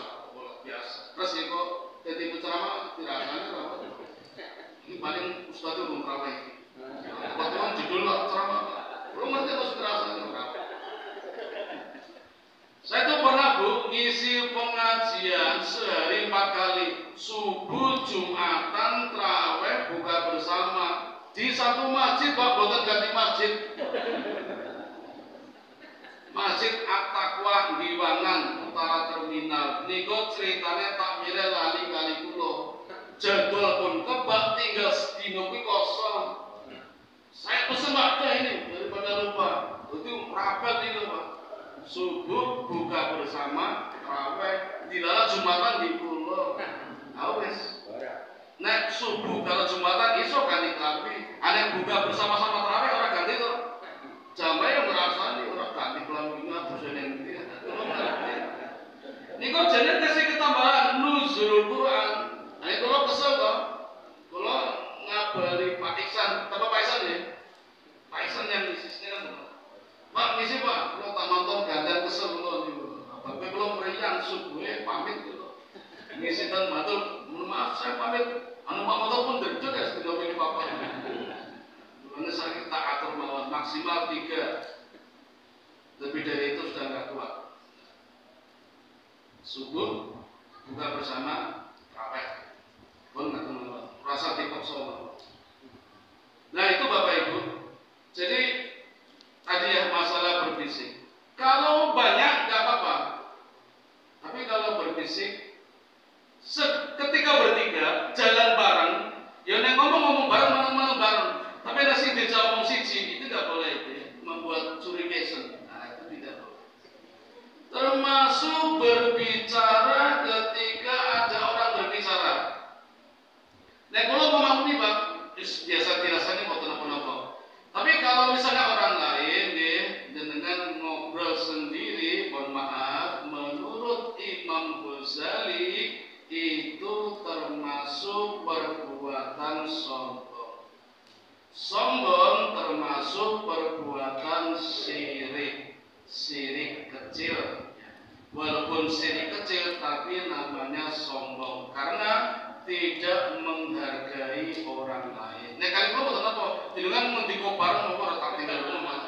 biasa. Terus ya kok jadi penceramah dirasanya apa? Ini paling ustaz itu belum terawih. Waktu judul ceramah, belum ngerti kok rasanya berapa. Saya tuh pernah Bu ngisi pengajian sehari 4 kali, subuh, Jumatan, traweh, buka bersama di satu masjid Pak, boten ganti masjid. Masjid At-Taqwa Giwangan Utara Terminal. Niku ceritanya takmire lali kali kula. Jadwal pun kebak, tinggal sedino kuwi kosong. Saya pesen Pak ini daripada lupa. Itu rapet itu Pak. Subuh buka bersama, tarawih, dilala Jumatan di kula. Wis. Nek subuh kalau Jumatan iso ganti klambi. Ane buka bersama-sama tarawih ora ganti to. Jamaah yang ngrasani ora ganti klambi bosone ngendi. Niku jenenge tesih ketambahan sih Pak, kalau tak nonton gandeng kesel lo nih, tapi belum meriang subuh pamit gitu. Ngisi dan matur, maaf saya pamit. Anu Pak Motor pun derdek ya setengah ini Bapak. Karena saya tak atur melawan maksimal 3. Lebih dari itu sudah nggak kuat. Subuh buka bersama raweh pun nggak melawan. Rasa dipaksa. Nah itu Bapak Ibu. Jadi tadi ya masalah berbisik. Kalau banyak nggak apa-apa. Tapi kalau berbisik, ketika bertiga jalan bareng, ya nek ngomong bareng, mana bareng. Tapi nasi dijawab siji itu nggak boleh itu ya, membuat curigaan. Nah itu tidak boleh. Termasuk berbicara ketika ada orang berbicara. Nek kalau memahami Pak, biasa dirasanya mau kenapa-napa. Tapi kalau misalnya orang lain deh, dengan ngobrol sendiri, mohon maaf, menurut Imam Ghazali itu termasuk perbuatan sombong. Sombong termasuk perbuatan syirik, syirik kecil. Walaupun syirik kecil, tapi namanya sombong karena tidak menghargai orang lain. Nek kali itu betul apa? Dengan mendiko bareng apa tak tinggal rumah.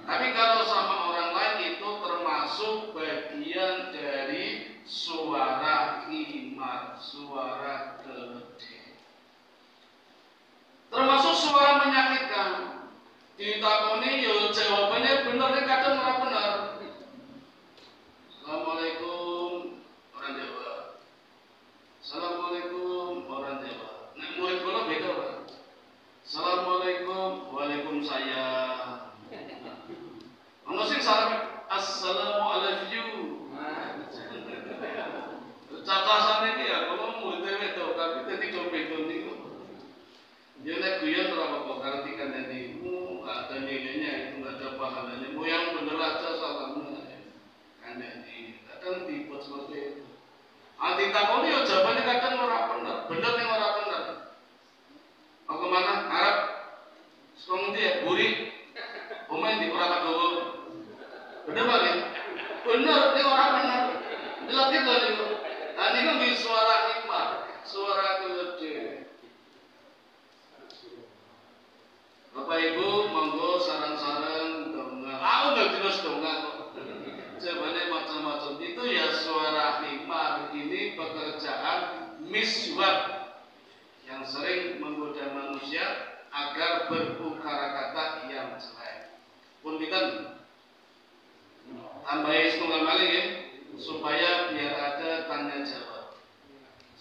Tapi kalau sama orang lain itu termasuk bagian dari suara himar, suara gede. Termasuk suara menyakitkan. Ditakoni yo jawabannya benar kadang ora benar. Assalamualaikum orang Jawa. Assalamualaikum orang Jawa. Nek murid kula beda, Pak. Assalamualaikum, waalaikumsalam. Ono sing salam assalamualaikum. Cacasane iki ya kalau murid wedok tapi dadi beda niku. Ya nek guyon ora apa-apa karena kandhanimu ada nilainya itu enggak ada pahalanya. Mau yang bener aja salamnya. Kandhani kadang dibuat seperti itu. Anti takoni ya jawabannya kadang ora bener, bener ning ora bener. Mau kemana? Arab. Sekarang dia buri. Omain di ora kagowo. Bener Pak ya? Bener, ning ora bener. Dilatih lho niku. Nah niku nggih suara hikmah, suara gede. Bapak Ibu, monggo sarang-sarang donga. Aku nggak jelas donga kok. Jawabannya macam-macam. Itu ya suara hikmah. Ini pekerjaan miswak yang sering menggoda manusia agar berukara kata yang jelek. Pun kita tambahin setengah malih ya, supaya biar ada tanya jawab.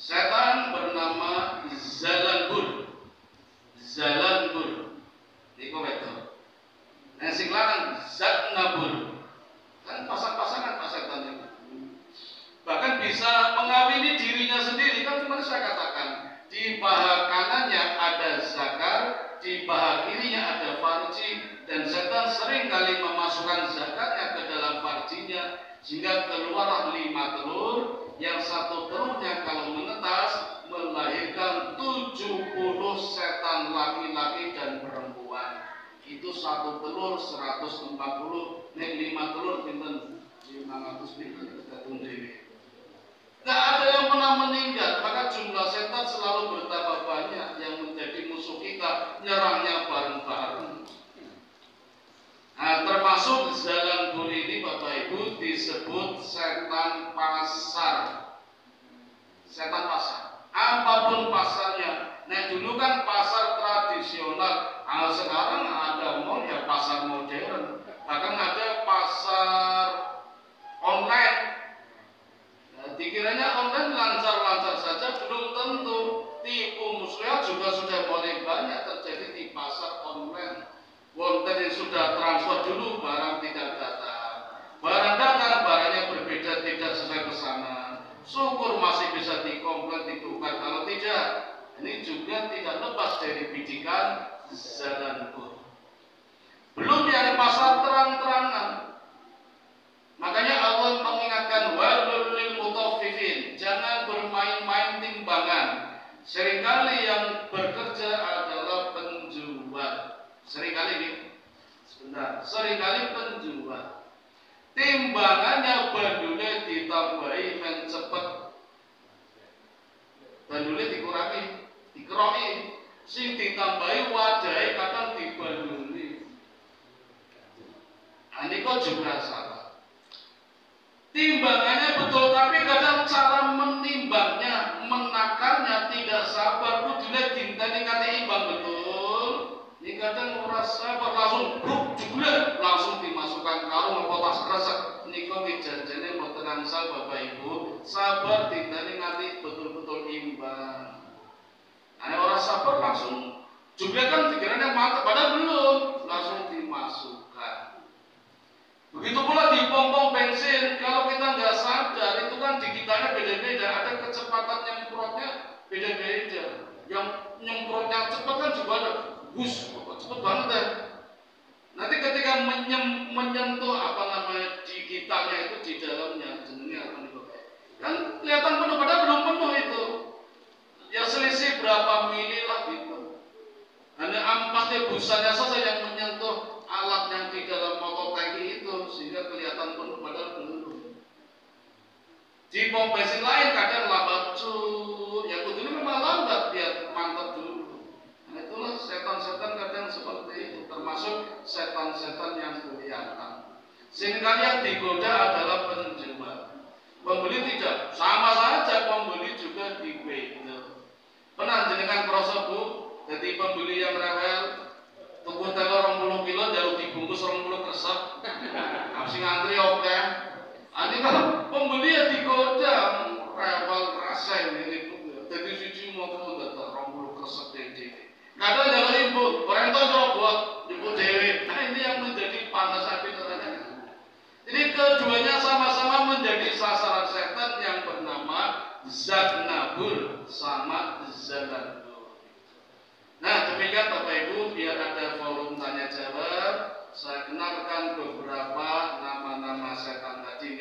Setan bernama Zalanbul. Zalanbul. Niko wedo. Nah sing lanang Zatnabul. Kan pasang-pasangan Pak setan itu. Bahkan bisa mengawini dirinya sendiri. Kan kemarin saya katakan di paha kanannya ada zakar, di paha kirinya ada farji, dan setan sering kali memasukkan zakarnya ke dalam farjinya sehingga keluarlah 5 telur. Yang 1 telurnya kalau menetas melahirkan 70 setan laki-laki dan perempuan. Itu 1 telur 140, nek 5 telur pinten 500 pinten tergantung dewe. Nggak ada yang pernah meninggal, maka jumlah setan selalu bertambah banyak yang menjadi musuh kita, nyerangnya bareng-bareng. Nah, termasuk Zalanbul ini Bapak Ibu disebut setan pasar. Setan pasar. Apapun pasarnya. Nah dulu kan pasar tradisional. Sekarang ada mall ya pasar modern. Bahkan ada pasar online. Nah, dikiranya online lancar-lancar saja, belum tentu. Tipu muslihat juga sudah mulai banyak terjadi di pasar online. Wonten yang sudah transfer dulu barang tidak datang. Barang datang barangnya berbeda, tidak sesuai pesanan. Syukur masih bisa dikomplain, ditukar. Kalau tidak, ini juga tidak lepas dari bidikan Zalanbul. Belum yang pasar terang-terangan. Makanya Allah mengingatkan wailul lil mutaffifin, jangan bermain-main timbangan. Seringkali yang bekerja adalah penjual. Seringkali nih, Sebentar, seringkali penjual timbangannya bandulnya ditambahi men cepet, bandulnya dikurangi, dikeroki, sing ditambahi wadai kadang dibanduli. Nah, ini kok juga salah. Timbangannya betul, tapi kadang cara menimbangnya, menakarnya tidak sabar. Kudune dinteni kate imbang betul. Ini kadang ora sabar, langsung bruk jebule, langsung dimasukkan karung apa tas kresek. Nika janjane mboten angsal Bapak Ibu, sabar dinteni nganti betul-betul imbang. Ane ora sabar langsung jebule kan pikirannya mantap, padahal belum, langsung dimasukkan. Begitu pula di pom-pom bensin, kalau kita nggak sadar itu kan digitalnya beda-beda, ada kecepatan nyemprotnya beda-beda. Yang nyemprotnya cepat kan juga ada, bus, cepet banget ya. Nanti ketika menyentuh apa namanya digitalnya itu di dalamnya, jenenge apa nih Bapak? Kan kelihatan penuh, padahal belum penuh itu. Ya selisih berapa mili lah gitu. Hanya ampasnya busanya saja yang menyentuh alat yang di dalam motor tangki itu sehingga kelihatan penuh padahal belum. Di pom bensin lain kadang lambat cut, ya kudu memang lambat biar mantap dulu. Nah itulah setan-setan kadang seperti itu, termasuk setan-setan yang kelihatan. Seringkali yang digoda adalah penjual. Pembeli tidak, sama saja pembeli juga digoda. Pernah jenengan kroso Bu, jadi pembeli yang rewel tuku telur 20 kilo jaluk dibungkus 20 kresek. Habis ngantri oke. Ini kan pembeli ya digoda rewel rasa ini Bu. Jadi siji mau datang 20 kresek dhewe. Kadang jaluk ibu, orang tua robot ibu dewe. Nah ini yang menjadi panas hati terhadap. Jadi keduanya sama-sama menjadi sasaran setan yang bernama Zagnabul sama Zalandur. Nah demikian Bapak Ibu, biar ada forum tanya jawab, saya kenalkan beberapa nama-nama setan tadi.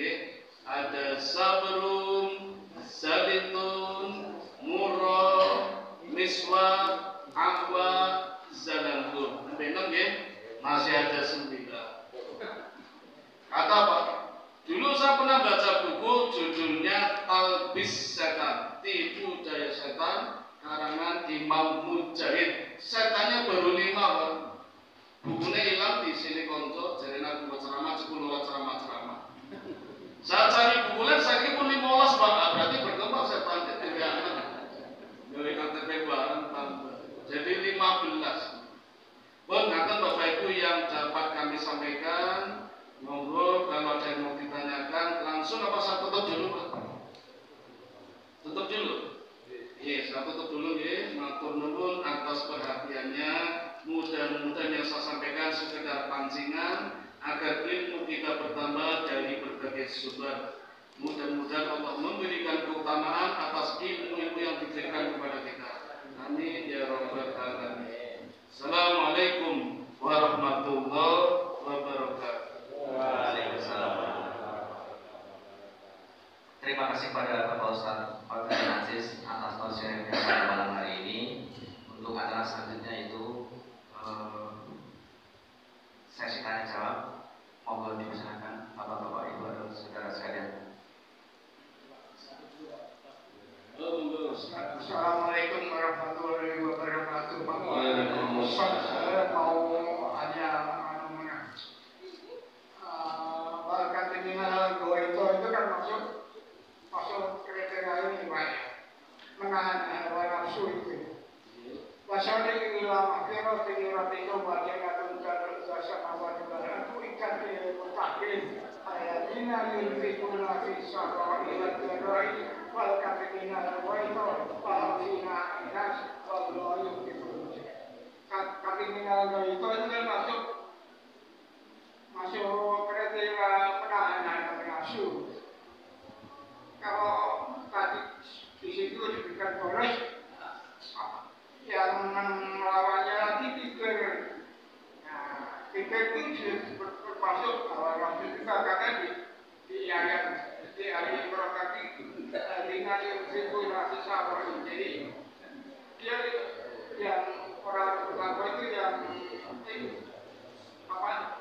Ada Zabrum, Zalitun, Murro, Miswar, Ahwa, Zalandur. Benar ya? Masih ada 9. Kata Pak, dulu saya pernah baca buku judulnya Talbis Setan, Tipu Daya Setan, karangan Imam Mujahid. Setannya baru 5 Pak. Bukunya hilang di sini konco, jadi aku buat ceramah, 10 ceramah. Saya cari buku lain, saya kira pun 15 Pak. Berarti berkembang setannya tidak ada. Dari KTP bareng tambah. Jadi 15. Pun akan Bapak Ibu yang dapat kami sampaikan. Monggo kalau ada yang mau ditanyakan langsung apa saya tutup dulu Pak? Tutup dulu? Iya, saya tutup dulu ya. Matur nuwun atas perhatiannya. Mudah-mudahan yang saya sampaikan sekedar pancingan agar ilmu kita bertambah dari berbagai sumber. Mudah-mudahan Allah memberikan keutamaan atas ilmu-ilmu yang diberikan kepada kita. Amin ya rabbal alamin. Assalamualaikum warahmatullahi wabarakatuh. Waalaikumsalam. Terima kasih pada Bapak Ustaz Fakih Aziz atas tausiahnya pada malam hari ini. Untuk acara selanjutnya itu sesi tanya jawab. Mohon dipersilakan Bapak-bapak Ibu dan saudara sekalian. Assalamualaikum warahmatullahi wabarakatuh. Waalaikumsalam. Saya mau hanya kategori goito itu kan masuk kriteria ini Pak, menahan hawa nafsu itu. Wasani ilama kira tinggal itu bagian atau jasa apa juga itu ikan di mutakin ayatina yulfikuna fi sarra ila darai wal kategina goito palafina inas wal loyuk itu. Kategina goito itu kan masuk kriteria penahanan hawa nafsu. Kalau tadi di situ diberikan bonus yang melawannya lagi pikir. Nah, pikir itu termasuk hawa nafsu juga karena di ayat Imran tadi dengan itu nafsu sabar. Jadi dia yang orang bertakwa itu yang apa?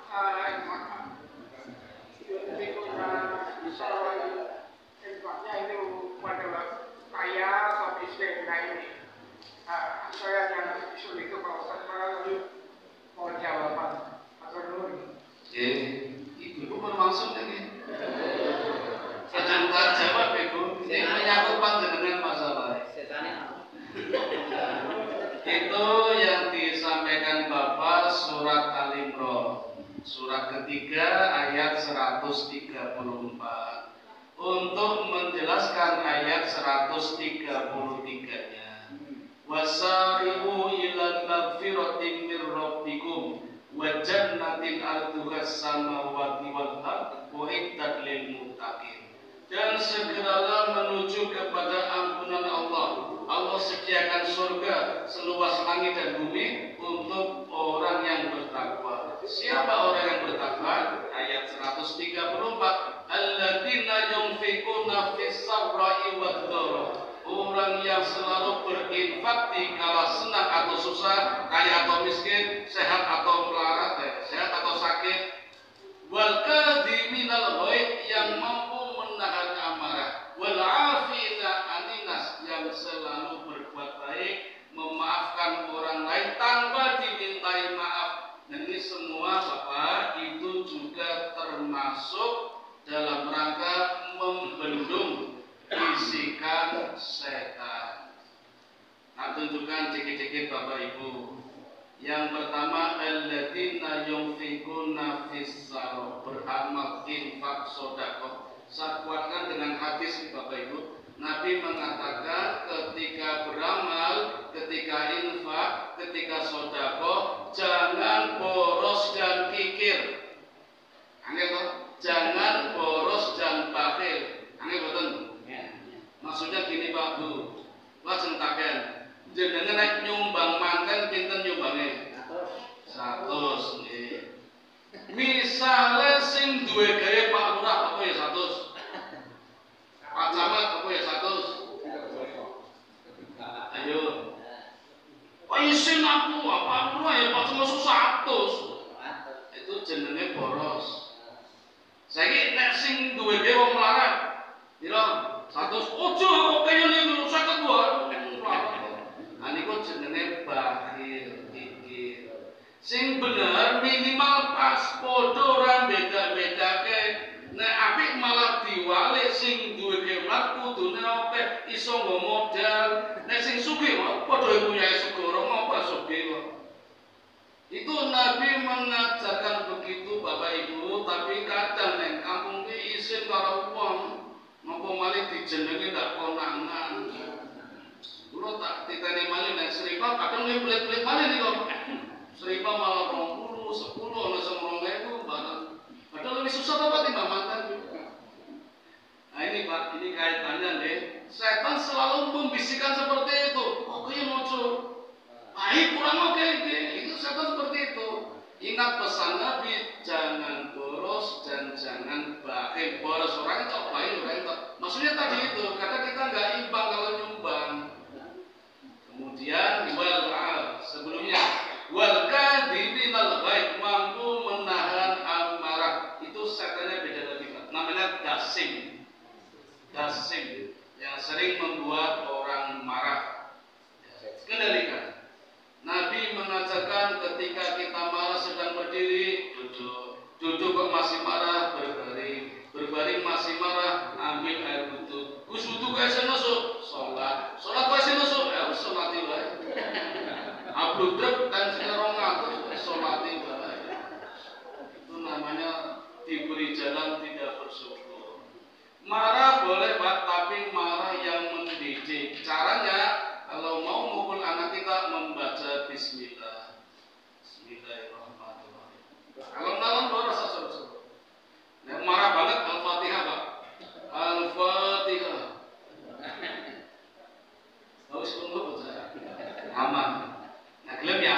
surat ketiga ayat 134. Untuk menjelaskan ayat 133-nya. Wasari'u ila magfiratin mir rabbikum wa jannatin arduhas samawati wal ardh uiddat lil muttaqin. Dan segeralah menuju kepada ampunan Allah. Allah sediakan surga seluas langit dan bumi untuk orang yang bertakwa. Siapa orang yang bertakwa? Ayat 134. Alladzina yunfiquna fis sarra'i wad dharra. Orang yang selalu berinfak di kala senang atau susah, kaya atau miskin, sehat atau melarat, sehat atau sakit. Wal kadhiminal ghaidh, yang mampu menahan amarah. Wal 'afina 'anil nas, yang selalu berbuat baik, memaafkan orang lain tanpa dimintai maaf. Dan ini semua Bapak itu juga termasuk dalam rangka membendung bisikan setan. Nah, tunjukkan dikit-dikit Bapak Ibu. Yang pertama, alladzina yunfiquna fis sarra, beramal infak sedekah. Saya kuatkan dengan hadis Bapak Ibu. Nabi mengatakan ketika beramal, ketika infak, ketika sedekah, jangan boros dan kikir. Angel toh? Jangan boros dan bakhil. Angel boten? Maksudnya gini Pak Bu. Lajeng taken. Jenengan nek nyumbang manten pinten nyumbange? 100 nggih. Misale sing duwe gawe Pak Lurah apa ya 100? Pak Camat apa ya 100? Ayo. Pak isin aku Pak Lurah ya Pak cuma 100. Itu jenenge boros. Saiki nek sing duwe gawe wong melarat, pira? 100. Ojo kok kaya niku 52. Nah niku jenenge bakhil iki. Sing bener minimal pas padha ora beda-bedake. Nek apik malah diwalik sing duwe kemat kudune akeh iso nggo modal. Nek sing sugih padha punya segoro apa sugih kok. Itu Nabi mengajarkan begitu Bapak Ibu, tapi kadang nek kampung ki isin karo wong napa malih dijenengi ndak konangan. Kulo tak titeni malih nek seripa kadang luwih pelit-pelit malih niku. Seripa malah 20, 10 ana sing 2000 barang. Padahal lebih susah apa timbang mantan juga. Nah ini Pak, ini kaitannya deh. Setan selalu membisikkan seperti itu. Oke muncul. Baik kurang oke. Itu setan seperti itu. Ingat pesan Nabi, jangan boros dan jangan bakhil. Boros orang itu baik orang itu. Maksudnya tadi itu, karena kita nggak imbang kalau nyumbang. Kemudian sebelumnya wal kadhiminal ghaidh, mampu menahan amarah. Itu setannya beda lagi Pak. Namanya dasim yang sering membuat orang marah. Kendalikan. Nabi mengajarkan ketika kita marah sedang berdiri, duduk kok masih marah, berbaring masih marah, ambil air wudhu. Gus wudhu kaya senusuk, sholat kaya senusuk, ya sholat wae. Abludrek dan sekarang ngatur sholat wae. Itu namanya diberi jalan tidak bersyukur. Marah boleh Pak, tapi marah yang mendidik. Caranya kalau mau mukul anak kita membaca Bismillah. Bismillahirrahmanirrahim. Kalau nalan baru rasa seru-seru. Nek marah banget Al-Fatihah Pak. Al-Fatihah. Bagus pun baca. Aman. Nah gelem ya.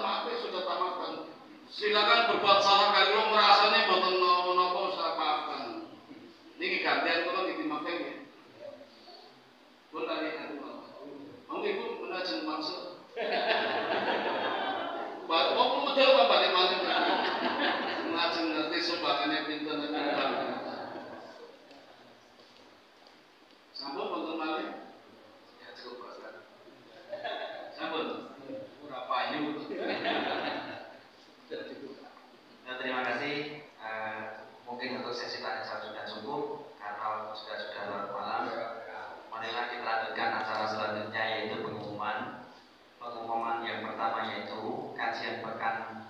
maaf sudah tamatkan. Silakan berbuat salah kalau merasanya boten nopo usah maafkan. Niki gantian kula niki maafkan. Pun tadi aku mau ibu menajeng maksud. Bapak pun medal apa balik mana? Menajeng ngerti sumbangannya pinter pinter. Sampun wonten malih. Ya cukup Pak Ustaz. Sampun. Ora payu. Ya, terima kasih. Mungkin untuk sesi tanya jawab sudah cukup karena waktu sudah larut malam. Marilah kita lanjutkan acara selanjutnya yaitu pengumuman. Pengumuman yang pertama yaitu kajian pekan